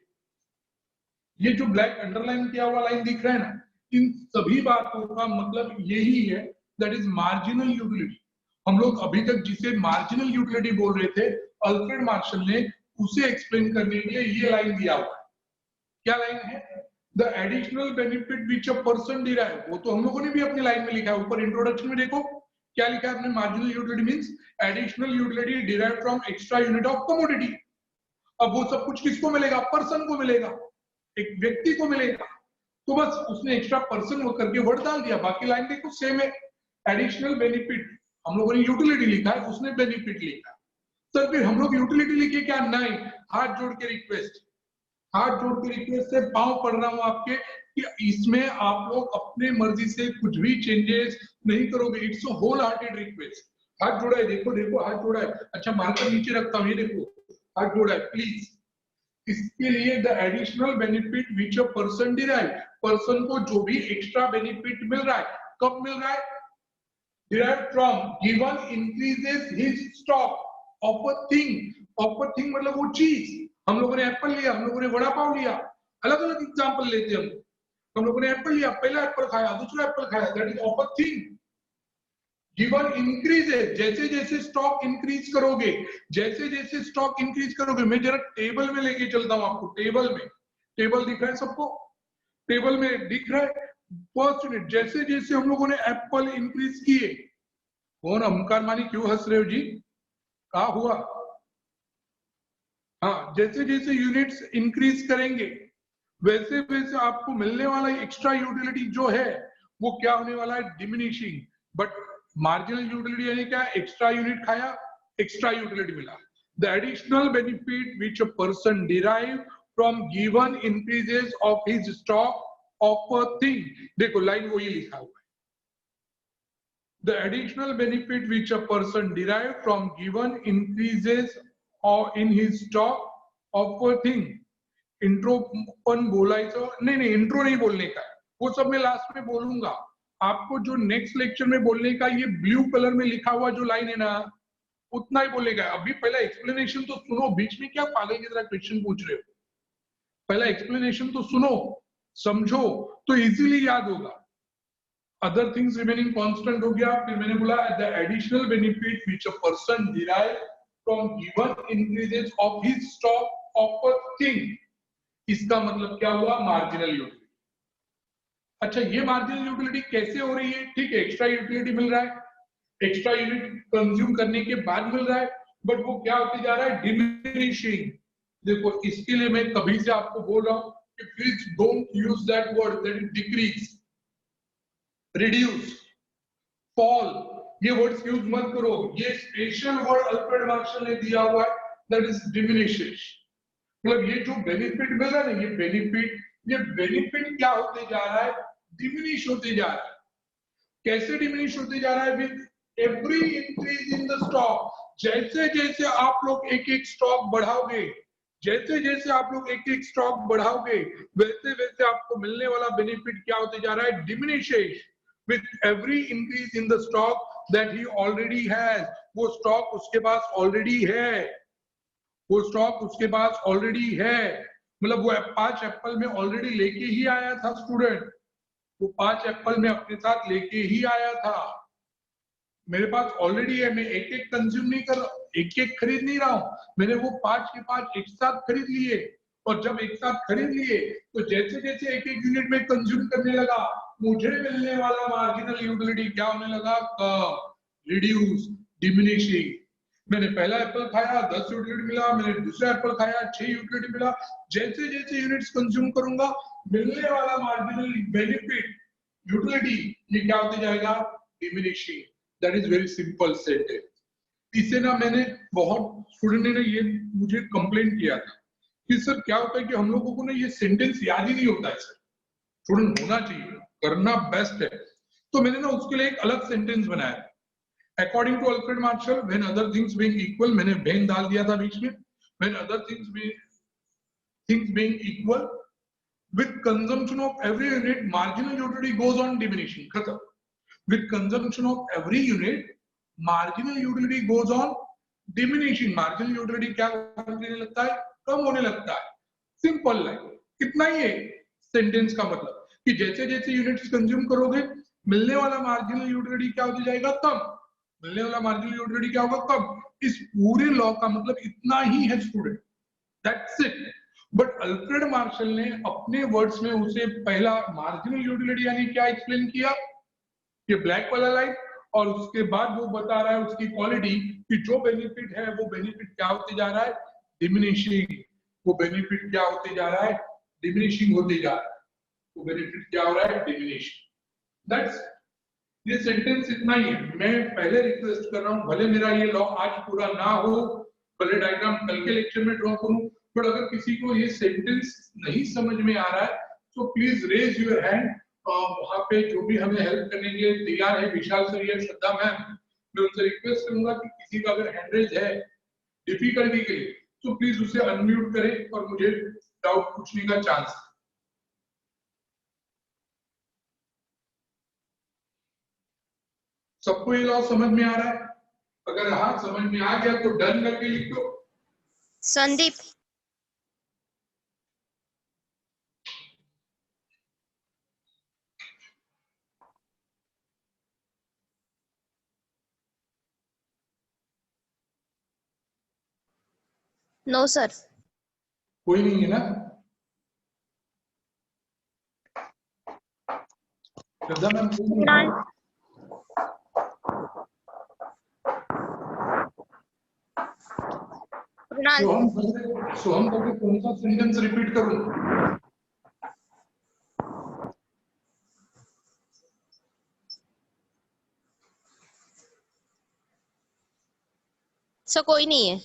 ये जो ब्लैक अंडरलाइन किया हुआ लाइन दिख रहा है ना, इन सभी बातों का मतलब यही है, दैट इज मार्जिनल यूटिलिटी। हम लोग अभी तक जिसे मार्जिनल यूटिलिटी बोल रहे थे, अल्फ्रेड मार्शल ने उसे एक्सप्लेन करने के लिए ये लाइन दिया हुआ है। क्या लाइन है? The additional benefit which a person derive, वो तो हम लोगों ने भी अपनी लाइन में लिखा है। ऊपर इंट्रोडक्शन में देखो क्या लिखा है आपने, marginal utility means additional utility derived from extra unit of commodity. अब वो सब कुछ किसको मिलेगा? पर्सन को मिलेगा, एक व्यक्ति को मिलेगा। तो बस उसने एक्स्ट्रा पर्सन वो करके वर्ड डाल दिया, बाकी लाइन देखो सेम है। एडिशनल बेनिफिट, हम लोगों ने यूटिलिटी लिखा है, उसने बेनिफिट लिखा। सर फिर हम लोग यूटिलिटी लिखे क्या? नहीं, हाथ जोड़ के रिक्वेस्ट, हाथ जोड़ के रिक्वेस्ट से पांव पड़ रहा हूं आपके कि इसमें आप लोग अपने मर्जी से कुछ भी चेंजेस नहीं करोगे। It's a whole hearted request. हाथ जोड़ा है, देखो देखो हाथ जोड़ा है। अच्छा मार्कर नीचे रखता हूं, ये देखो हाथ जोड़ा है, प्लीज। इसके लिए the additional benefit which a person derive, person को जो भी एक्स्ट्रा बेनिफिट मिल रहा है, कब मिल रहा है? Derive from given increases his stock of a thing. Of a thing मतलब वो चीज। हम लोगों ने एप्पल लिया, हम लोगों ने वड़ा पाव लिया, अलग अलग एग्जांपल लेते हैं हम लोगों ने एप्पल लिया, पहला एप्पल खाया, दूसरा एप्पल खाया, that is of a thing. Given increases, जैसे जैसे स्टॉक इंक्रीज करोगे, जैसे जैसे स्टॉक इंक्रीज करोगे, मैं जरा टेबल में लेके चलता हूं आपको। टेबल में, टेबल दिख रहा है सबको? टेबल में दिख रहा है फर्स्ट यूनिट। जैसे जैसे हम लोगों ने एप्पल इंक्रीज किए, कौन अहंकार मानी, क्यों हंस रहे हो जी? क्या हुआ? हाँ, जैसे जैसे यूनिट्स इंक्रीज करेंगे वैसे वैसे आपको मिलने वाला एक्स्ट्रा यूटिलिटी जो है वो क्या होने वाला है? डिमिनिशिंग। बट मार्जिनल यूटिलिटी यानी क्या? एक्स्ट्रा यूनिट खाया, एक्स्ट्रा यूटिलिटी मिला। The additional benefit which a person derive from given increases of his stock of a thing. देखो लाइन वही लिखा हुआ है, The additional benefit which a person derive from given increases or in his stock of a thing. Intro पण बोलायचं नहीं, intro नहीं बोलने का, वो सब मैं लास्ट में बोलूंगा। आपको जो नेक्स्ट लेक्चर में बोलने का, ये ब्लू कलर में लिखा हुआ जो लाइन है ना, उतना ही बोलने का। अभी पहला एक्सप्लेनेशन तो सुनो, बीच में क्या पागल की तरह क्वेश्चन पूछ रहे हो। पहला एक्सप्लेनेशन तो सुनो, समझो, तो इजीली याद होगा। अदर थिंग्स रिमेनिंग कांस्टेंट हो गया। फिर मैंने बोला the additional benefit which a person derive from given increases of his stock of a thing, इसका मतलब क्या हुआ, मार्जिनल यूटिलिटी। अच्छा, ये मार्जिनल यूटिलिटी कैसे हो रही है? ठीक है, एक्स्ट्रा यूटिलिटी मिल रहा है, एक्स्ट्रा यूनिट कंज्यूम करने के बाद मिल रहा है, बट वो क्या होते जा रहा है, डिमिनिशिंग। देखो, इसके लिए मैं कभी से आपको बोल रहा हूं कि please don't use that word, that is decrease, reduce, fall, ये वर्ड्स यूज मत करो। ये स्पेशल वर्ड अल्फ्रेड मार्शल ने दिया हुआ है, दैट इज डिमिनिशेस। मतलब ये जो बेनिफिट मिल रहा है ना, ये बेनिफिट क्या होते जा रहा है, डिमिनिश होते जा रहा है। कैसे डिमिनिश होते जा रहा है? With every increase in the stock. जैसे जैसे आप लोग एक एक स्टॉक बढ़ाओगे, जैसे जैसे आप लोग एक एक स्टॉक बढ़ाओगे, वैसे वैसे आपको मिलने वाला बेनिफिट क्या होते जा रहा है, diminishes with every increase in the stock that he already has। वो स्टॉक उसके पास ऑलरेडी है, वो स्टॉक उसके पास ऑलरेडी है। मतलब वो 5 एप्पल में ऑलरेडी लेके ही आया था स्टूडेंट, वो 5 एप्पल में अपने साथ लेके ही आया था, मेरे पास ऑलरेडी है। मैं एक एक कंज्यूम नहीं कर रहा, एक एक खरीद नहीं रहा हूं, मैंने वो 5 के 5 एक साथ खरीद लिए। और जब एक साथ खरीद लिए तो जैसे जैसे एक एक यूनिट में कंज्यूम करने लगा, मुझे मिलने वाला मार्जिनल यूटिलिटी क्या होने लगा, रिड्यूस, डिमिनिशिंग। मैंने पहला एप्पल खाया 10 यूटिलिटी मिला, मैंने दूसरा एप्पल खाया 6 यूटिलिटी मिला। जैसे जैसे यूनिट्स कंज्यूम करूंगा, मिलने वाला मार्जिनल बेनिफिट, यूटिलिटी, ये क्या होते जाएगा, diminishing. That is very simple sentence. इसे ना मैंने बहुत स्टूडेंट ने ये मुझे कंप्लेंट किया था कि सर क्या होता है कि हम लोगों को ना ये सेंटेंस याद ही नहीं होता है। सर स्टूडेंट होना चाहिए, करना बेस्ट है। तो मैंने ना उसके लिए एक अलग सेंटेंस बनाया, according to Alfred Marshall, when other things being equal, मैंने व्हेन डाल दिया था बीच में, when other things being equal, with consumption of every unit marginal utility goes on diminishing। खत्म। with consumption of every unit marginal utility goes on diminishing। marginal utility क्या होने लगता है, कम होने लगता है। सिंपल लाइन, कितना ही है सेंटेंस का मतलब कि जैसे जैसे यूनिट्स कंज्यूम करोगे, मिलने वाला मार्जिनल यूटिलिटी क्या होते जाएगा, कम। मिलने वाला मार्जिनल यूटिलिटी क्या होगा, कम। इस पूरे लॉ का मतलब इतना ही है student, that's it. But Alfred Marshall ने अपने वर्ड्स में उसे पहला मार्जिनल यूटिलिटी यानी क्या एक्सप्लेन किया, ये ब्लैक वाला लाइन, और उसके बाद वो बता रहा है उसकी क्वालिटी कि जो बेनिफिट है वो बेनिफिट क्या होते जा रहा है, डिमिनिशिंग। वो बेनिफिट क्या होते जा रहा है, डिमिनिशिंग होते जा रहा है। वो बेनिफिट क्या हो रहा है, डिमिनिशिंग। दैट्स, ये सेंटेंस इतना ही है। मैं पहले रिक्वेस्ट कर रहा हूं, भले मेरा ये लॉ आज पूरा ना हो, भले डायग्राम कल के लेक्चर में ड्रॉ करूं, बट अगर किसी को ये सेंटेंस नहीं समझ में आ रहा है तो प्लीज रेज योर हैंड। वहां पे जो भी हमें हेल्प करने के लिए तैयार है, विशाल सर या श्रद्धा मैम, मैं उनसे रिक्वेस्ट करूंगा कि किसी का अगर हैंड रेज है डिफिकल्टी के लिए तो प्लीज उसे अनम्यूट करें और मुझे डाउट पूछने का चांस। सबको ये लॉ समझ में आ रहा है? अगर हाँ समझ में आ गया तो डन करके लिख दो। संदीप, नो सर, कोई नहीं है ना? श्रद्धा मैम, सोहम को कौन सा सेंटेंस रिपीट करूं? सर कोई नहीं है।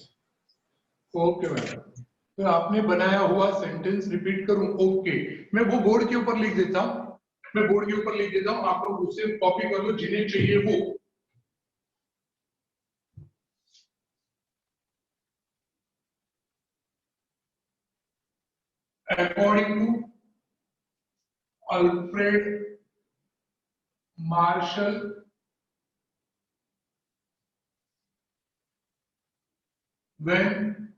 ओके मैम, तो आपने बनाया हुआ सेंटेंस रिपीट करूं? ओके, मैं वो बोर्ड के ऊपर लिख देता हूं, आप लोग उसे कॉपी कर लो जिन्हें चाहिए वो। according to Alfred Marshall, when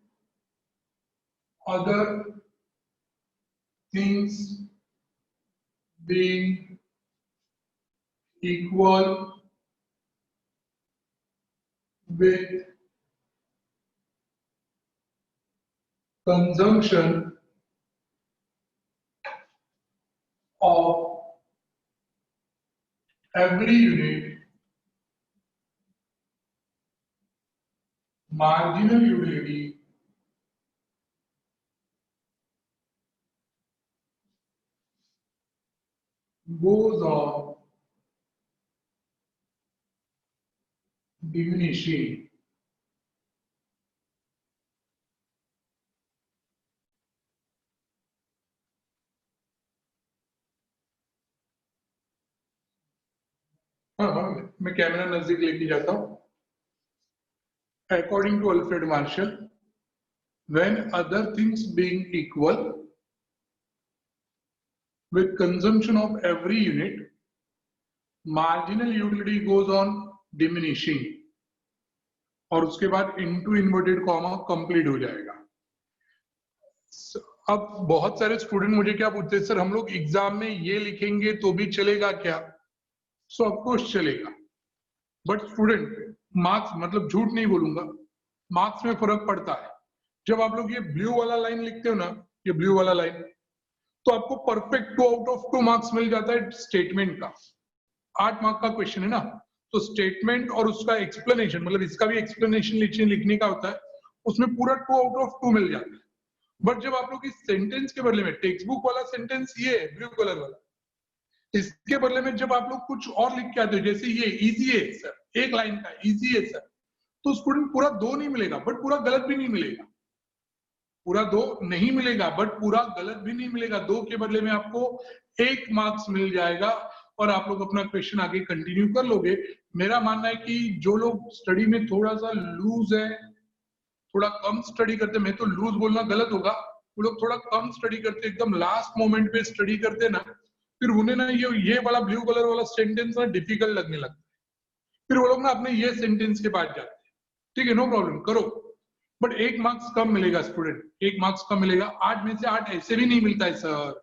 other things being equal with consumption of every unit, marginal utility goes on diminishing. हाँ, मैं कैमरा नजदीक लेके जाता हूँ. According to Alfred Marshall, when other things being equal with consumption of every unit, marginal utility goes on diminishing. और उसके बाद into inverted comma complete हो जाएगा. अब बहुत सारे स्टूडेंट मुझे क्या पूछते हैं, सर हम लोग एग्जाम में ये लिखेंगे तो भी चलेगा क्या? सो ऑफ कोर्स चलेगा, बट स्टूडेंट मार्क्स, मतलब झूठ नहीं बोलूंगा, मार्क्स में फर्क पड़ता है. जब आप लोग ये ब्लू वाला लाइन लिखते हो ना, ये ब्लू वाला लाइन, तो आपको परफेक्ट 2 आउट ऑफ 2 मार्क्स मिल जाता है स्टेटमेंट का. 8 मार्क का क्वेश्चन है ना, तो स्टेटमेंट और उसका एक्सप्लेनेशन, मतलब इसका भी एक्सप्लेनेशन लिखने का होता है, उसमें पूरा 2 आउट ऑफ 2 मिल जाता है. बट जब आप लोग इस सेंटेंस के बदले में, टेक्स्ट बुक वाला सेंटेंस ये है ब्लू कलर वाला, इसके बदले में जब आप लोग कुछ और लिख के आते हो, जैसे ये इजी है सर, एक लाइन का इजी है सर, तो स्टूडेंट पूरा 2 नहीं मिलेगा, बट पूरा गलत भी नहीं मिलेगा. पूरा 2 नहीं मिलेगा, बट पूरा गलत भी नहीं मिलेगा. 2 के बदले में आपको 1 मार्क्स मिल जाएगा और आप लोग अपना क्वेश्चन आगे कंटिन्यू कर लोगे. मेरा मानना है कि जो लोग स्टडी में थोड़ा सा लूज है, थोड़ा कम स्टडी करते, मैं तो लूज बोलना गलत होगा, वो लोग थोड़ा कम स्टडी करते, एकदम लास्ट मोमेंट पे स्टडी करते ना, फिर उन्हें ना ये वाला ब्लू कलर वाला सेंटेंस ना डिफिकल्ट लगने लगता है. फिर वो लोग ना अपने ये सेंटेंस के पास जाते हैं. ठीक है, नो प्रॉब्लम, करो, बट 1 मार्क्स कम मिलेगा स्टूडेंट, 1 मार्क्स कम मिलेगा. 8 में से 8 ऐसे भी नहीं मिलता है सर,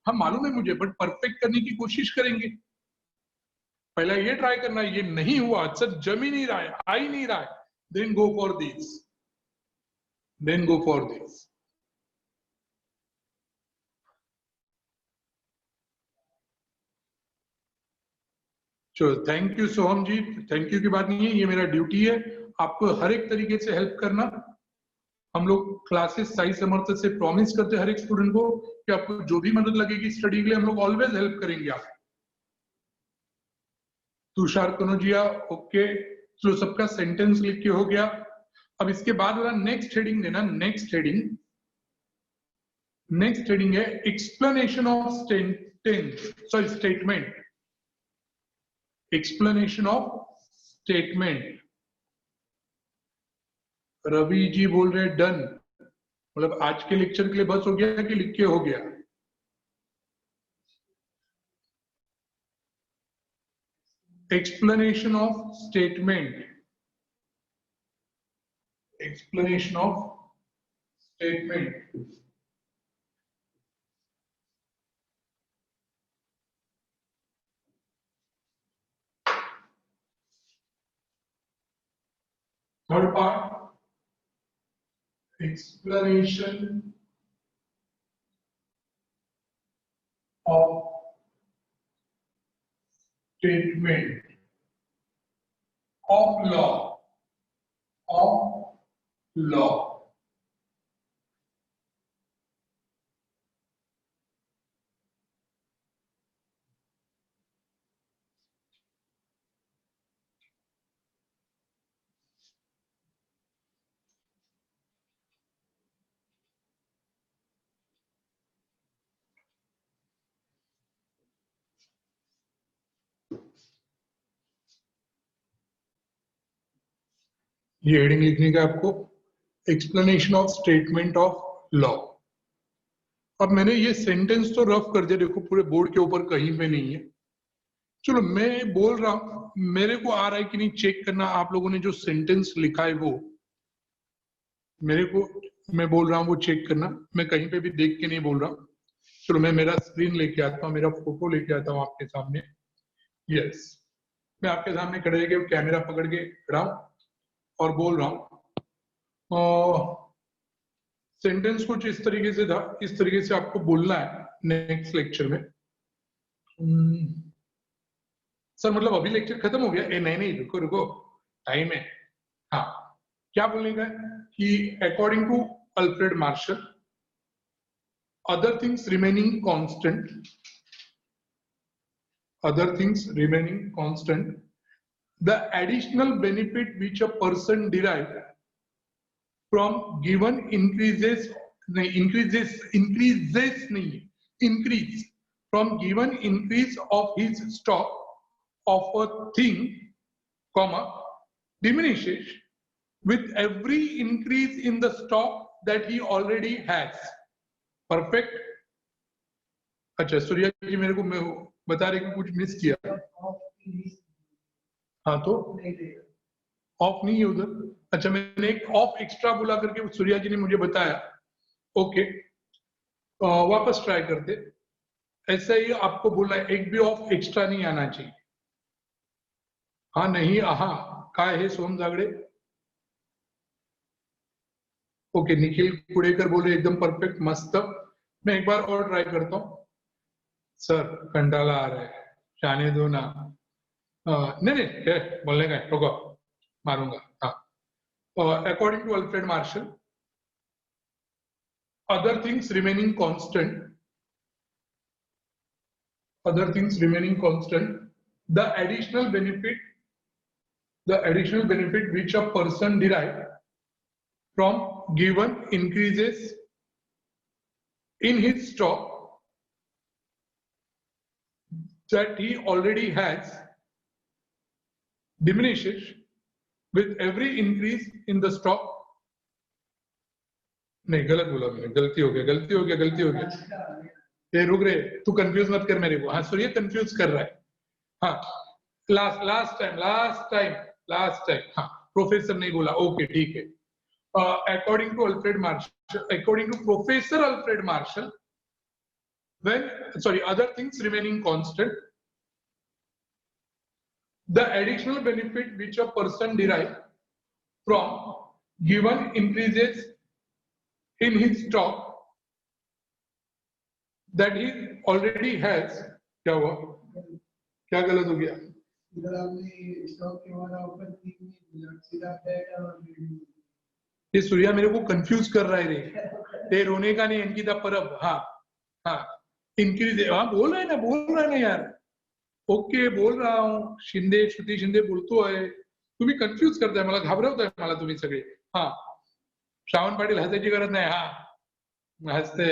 हम मालूम है मुझे, बट परफेक्ट करने की कोशिश करेंगे. पहला ये ट्राई करना है, ये नहीं हुआ सर, जम ही नहीं रहा है, आ ही नहीं रहा है, then go for this, then go for this. चलो, thank you Soham ji, thank you की बात नहीं है, ये मेरा ड्यूटी है आपको हर एक तरीके से हेल्प करना. हम लोग क्लासेस साई समर्थ से प्रॉमिस करते हैं हर एक स्टूडेंट को कि आपको जो भी मदद लगेगी स्टडी के लिए हम लोग ऑलवेज हेल्प करेंगे. आप तुषार कनोजिया, ओके, तो सबका सेंटेंस लिख के हो गया. अब इसके बाद वाला नेक्स्ट हेडिंग देना. नेक्स्ट हेडिंग है explanation of statement. Explanation of statement. Ravi ji बोल रहे डन, मतलब आज के लेक्चर के लिए बस हो गया कि लिख के हो गया? Explanation of statement. Explanation of statement. Third part, explanation of statement of law. ये हेडिंग लिखने का आपको, explanation of statement of law. अब मैंने ये सेंटेंस तो रफ कर दिया, देखो पूरे बोर्ड के ऊपर कहीं पे नहीं है। चलो मैं बोल रहा हूं, मेरे को आ रहा है कि नहीं चेक करना। आप लोगों ने जो सेंटेंस लिखा है वो मेरे को, मैं बोल रहा हूँ वो चेक करना। मैं कहीं पे भी देख के नहीं बोल रहा हूँ। चलो मैं मेरा स्क्रीन लेके आता हूँ, मेरा फोटो लेके आता हूँ आपके सामने। यस, मैं आपके सामने खड़े रह कैमरा पकड़ के खड़ा हूं और बोल रहा हूँ। सेंटेंस कुछ इस तरीके से था, इस तरीके से आपको बोलना है नेक्स्ट लेक्चर में। सर मतलब अभी लेक्चर खत्म हो गया? नहीं नहीं, रुको रुको, टाइम है। हाँ, क्या बोलने का है कि according to Alfred Marshall, other things remaining constant, other things remaining constant, the additional benefit which a person derives from given increases increase from given increase of his stock of a thing, comma, diminishes with every increase in the stock that he already has. Perfect. अच्छा सूर्या जी मेरे को बता रहे कि कुछ miss किया। हाँ तो ऑफ नहीं है उधर। अच्छा मैंने एक ऑफ एक्स्ट्रा बोला करके सूर्या जी ने मुझे बताया। ओके, वापस ट्राई करते। ऐसा ही आपको बोला, एक भी ऑफ एक्स्ट्रा नहीं आना चाहिए। हाँ नहीं, हाँ काय है सोम जागड़े। ओके, निखिल कुड़ेकर बोले एकदम परफेक्ट, मस्त। मैं एक बार और ट्राई करता हूँ। सर कंटाला आ रहा है, जाने दो ना। नहीं नहीं, बोलने का रुको, मारूंगा। हाँ, according to Alfred Marshall, other things remaining constant, the additional benefit which a person derive from given increases in his stock that he already has diminishes with every increase in the stock. नहीं गलत बोला मैंने, गलती हो गया। ये रुक रहे, तू कंफ्यूज मत कर मेरे को। हाँ सूर्य कंफ्यूज कर रहा है। हाँ लास्ट टाइम हाँ प्रोफेसर नहीं बोला। ओके ठीक है। According to professor Alfred Marshall, other things remaining constant, the additional benefit which a person derives from given increases in his stock that he already has, क्या हुआ, क्या गलत हो गया? ये सूर्या मेरे को कंफ्यूज कर रहा है रे रोने का नहीं, अंकिता परब। हाँ इंक्रीज, हाँ बोल रहा है ना यार। ओके बोल रहा हूँ, शिंदे श्रुती शिंदे बोलतो आहे, तुम्ही कन्फ्यूज करताय मला, घाबरवताय मला तुम्ही सगळे। हाँ श्रावण पाटील हसायची गरज नाही। हाँ हंसते।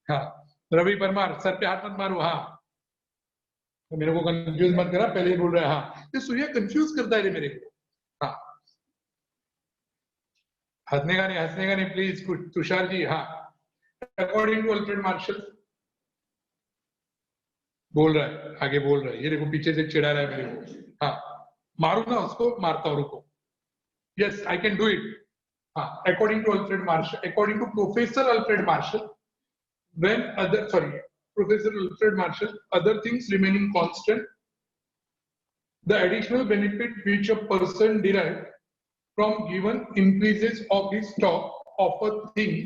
हाँ रवि परमार, सर पे हाथ मत मारो। हाँ तो मेरे को कंफ्यूज मत करा, पहले ही बोल रहा है। हाँ ये सूर्या कंफ्यूज करता है रे मेरे को। हाँ हंसने का नहीं प्लीज तुषार जी। हाँ अकॉर्डिंग टू अल्फ्रेड मार्शल बोल रहा है, आगे बोल रहा है। ये देखो पीछे से चिढ़ा रहा है मेरे को। हाँ मारू ना उसको, मारता हूं, रुको। Yes I can do it. हाँ according to Alfred Marshall, according to professor Alfred Marshall, Professor Alfred Marshall, other things remaining constant, the additional benefit which a person derives from given increases of his stock of a thing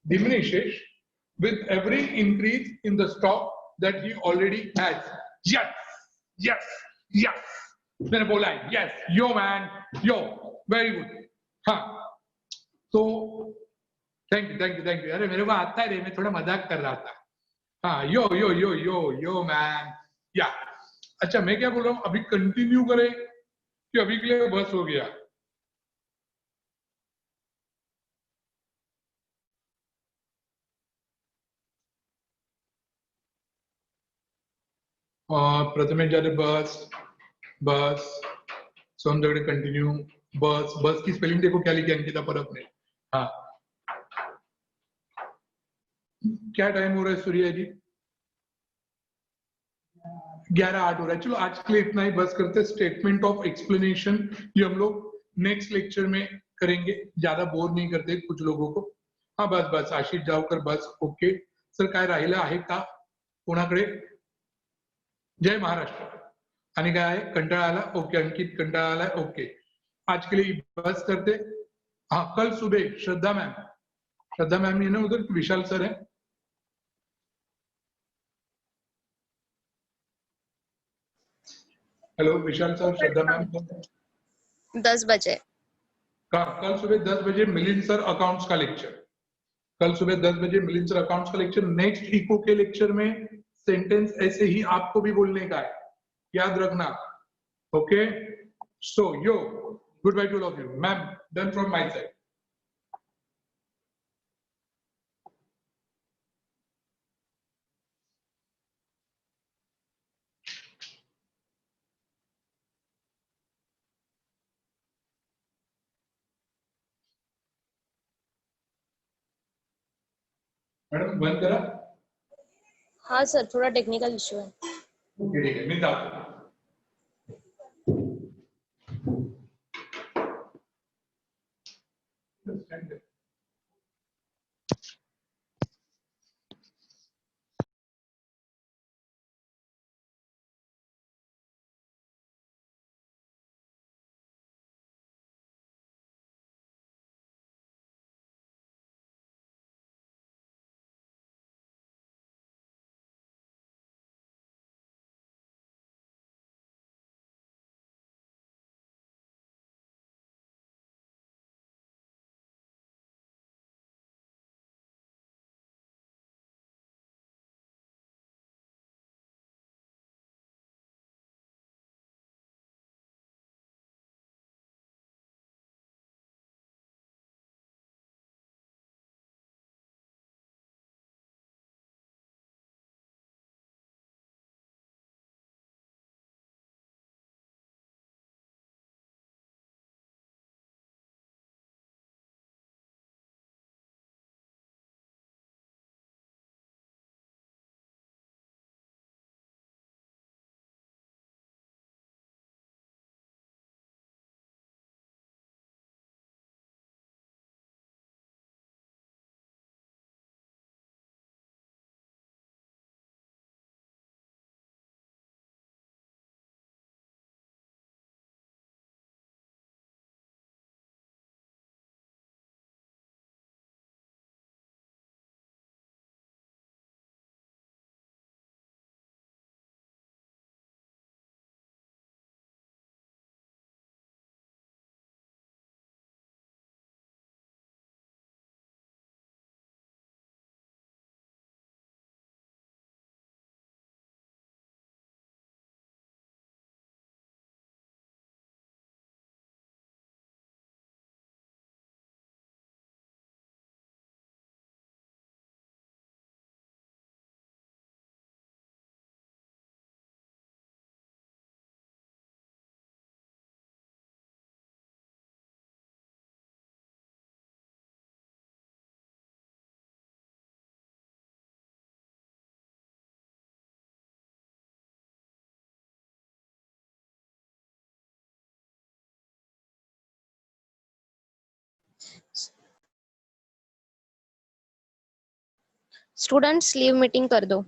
diminishes with every increase in the stock that he already has. Yes. मैंने बोला है yes, yo man, yo, very good. हाँ तो thank you. अरे मेरे को आता है रे, मैं थोड़ा मजाक कर रहा था। हाँ यो मैन या। अच्छा मैं क्या बोल रहा हूँ, अभी कंटिन्यू करें कि अभी के लिए बस हो गया? प्रथमेश जा रहे बस सोम झगड़े कंटिन्यू। बस की स्पेलिंग देखो क्या लिखी अंकिता परब ने। हाँ क्या टाइम हो रहा है सूर्या जी? 11:08 हो रहा है। चलो आज के लिए इतना ही, बस करते हैं। स्टेटमेंट ऑफ एक्सप्लेनेशन ये हम लोग नेक्स्ट लेक्चर में करेंगे, ज्यादा बोर नहीं करते कुछ लोगों को। हाँ बस बस आशिष जावकर बस, ओके सर. काय राहिलं आहे का कोणाकडे? जय महाराष्ट्र. आणि काय आहे? कंटाळा आला? ओके. अंकित कंटाळा आला? ओके. आज के लिए बस करते. हाँ कल सुबह श्रद्धा मैम ये ना उधर विशाल सर है. हेलो विशाल सर, श्रद्धा मैम. 10 बजे। कल सुबह 10 बजे मिलिंद सर अकाउंट्स का लेक्चर. कल सुबह 10 बजे मिलिंद सर अकाउंट्स का लेक्चर. नेक्स्ट इको के लेक्चर में सेंटेंस ऐसे ही आपको भी बोलने का है, याद रखना. Okay so yo good by two all of you. Ma'am done from my side. Madam बंद करा. हाँ सर, थोड़ा टेक्निकल इश्यू है। ओके ठीक है, मी जातो. स्टूडेंट्स लीव मीटिंग कर दो।